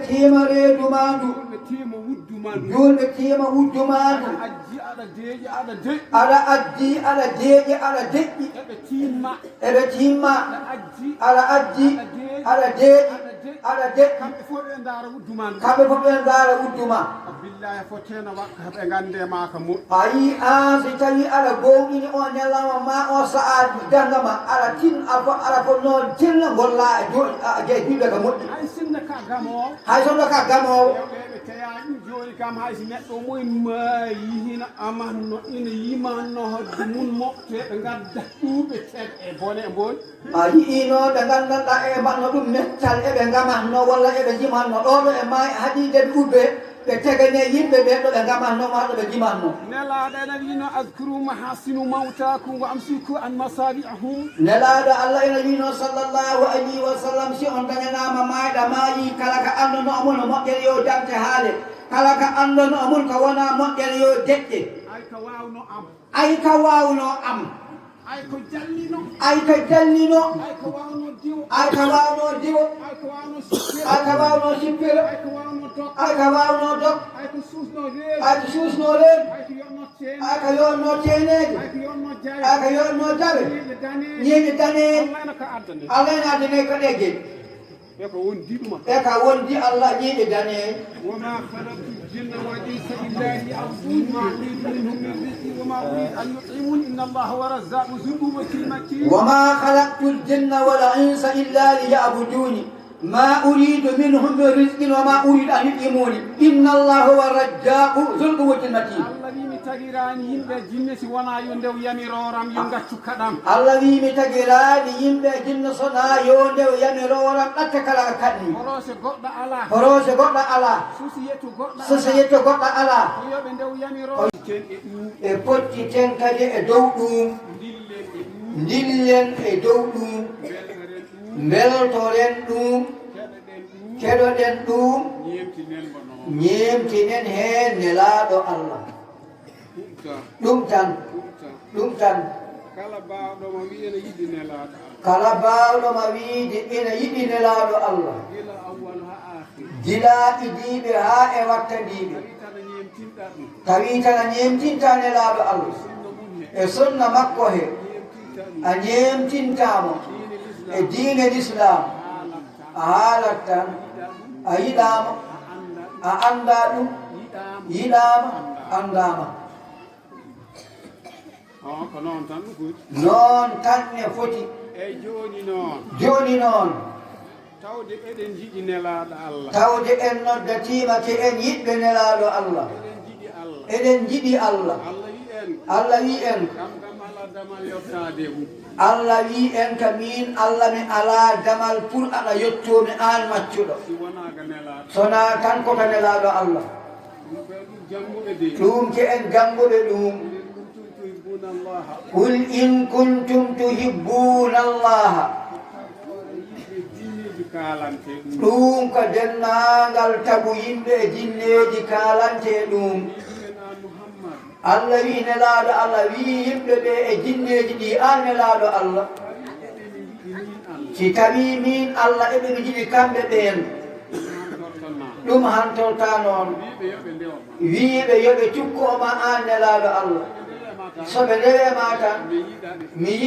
tima reedu mandu julɓe tima wuddu mandu julɓe tima wuddu mandu ajji aɗa deeƴi aɗa deƴƴi aɗa addi aɗa deeƴi aɗa deƴƴi eɓe timma eɓe timma aɗa ajji aɗa deeƴi aɗa deƴƴi kamɓe fof ɓe ndaara wuddu mandu kamɓe fof ɓe ndaara wuddu ma billahi foteno wakka ɓe gande ma ka moƴƴi a yi an si tawi aɗa gowɗini o ñalawma ma o sa'a danga ma aɗa tin aɗa fonno tinna golla je julɓe ka moƴƴi hay sinno ka gamowo hay sonno ka gamowo ɓe teyaɗum joni kam haysi neɗɗo moye ma yihina amanno ina yimanno hodde mum moɓte ɓe gadda ɗuuɓe teɓe e bone e mboyi a yiino ɓe gandanɗa e mbanno ɗum mettal eɓe gamanno walla eɓe jimanno ɗoɗo e ma haɗide ɗuɓɓe ɓe tegane yimɓe ɓe ɗo ɓe gamanno ma ɗo ɓe jimanno nelaɗo ene wino adkuru mahasinu mawtakum wa amsiku an masabi'ahum nelaɗo allah ene wino sallllahu alayhi wa sallam si on dañanama mayɗa maayi kala ka anduno omon moƴƴere yo dante haale kala ka anduno omon ko wona moƴƴere yo deƴƴe ay ka wawno am ay ka wawno am ay ko jallino ay ka jallino ay ko wawno diwo ay ka wawno diwo ay ko wawno sippiro ay ka wawno sippiro ay ko wawno dok ay ka wawno dog ay ko susno reedu ay ko susno reedu ay ko yonno ceene ay ka yonno ceeneji ay ko yonno jaye ay ka yonno jawe ñeeƴe daneji ñeeñe daneji allah ene ka addane allah ene addane ko ɗegge ɓe ko wondi ɗuma ɓe ka wondi allah ñeeƴe daneji wama halaktu ljinna wal insa illa liya'budun ma uridu minhum min rizqin wama uridu an yut'imun inna allaha huwa razzaqu dhul quwwati matin وما خلقت الجن والإنس إلا ليعبدوني ما أريد منهم من رزق وما أريد أن يطعموني إن الله هو الرزاق ذو القوة المتين allah wimi tagirani yimɓe jinne si wona yo ndew yamiroram yo gaccu kaɗam الله ويمي تجراني يمبي جن صنا يونde يميرورا أتكلا كدني horose goɗɗo ala فروش قد على susiyetto goɗɗo ala سسيت قد على ko yoɓe ndew yamiroram ten e ɗum بوتي تنكدي دوم دلين دوم belɗoren ɗum ملتورين دوم keɗoɗen ɗum كدودين دوم ñemtinen mo noon ñeemtinen heen nelaaɗo allah ɗumta ɗum tan kala bawɗomo wi ene yiɗi nelaɗo allah kala baawɗo ma wiide ina yiɗi nelaaɗo allah gila awwal ha akhir gila idiiɓe haa e wattandiiɓe tana ñemtinɗa ɗum tawi tan a ñeemtinta nelaaɗo allah sunno mum he e sunna makko he ñemtinta ɗum a ñeemtintaamo diine e l'islam diine l'islam haalata a haalat tan a yiɗaama a anda a anndaa ɗum yiɗama yiɗaama anndaama on ko noon tan ɗum foti noon tan ne foti eyyi joni noon jooni noon tawde eɗen jiɗi nelaɗo allah tawde en noddatiima ke en yiɗɓe nelaaɗo allah eɗen jiɗi allah eɗen jiɗi allah allah wi en allah wi en kam kam ala damal yottade mum allah wi en ka min allah mi alaa damal pour aɗa yettomi aan maccuɗo si wonaga nelaɗo sonaa tan kota nelaaɗo allah ɗum ɓe ɗum janguɓe de ɗum ke en jannguɓe ɗum kuntum tuhibbuna allaha qul in kuntum tuhibbuna allaha yiɓe diineji kalante ɗum ɗum ko dennaangal tagu yimɓe e jinneeji kaalante ɗum yiɗen an muhammad allah wi nelaaɗo allah wi yimɓe ɓe e jinneeji ɗi an nelaaɗo allah eɗen jiɗi min allah si tawi min allah eɓe mi jiɗi kamɓe ɓeen tortonna ɗum hantorta noon wiɓe yoɓe ndewma wiiɓe yoɓe cukkoma an nelaaɗo allah ndewema tan so ɓe ndewema tan mi yiɗani mi yiɗa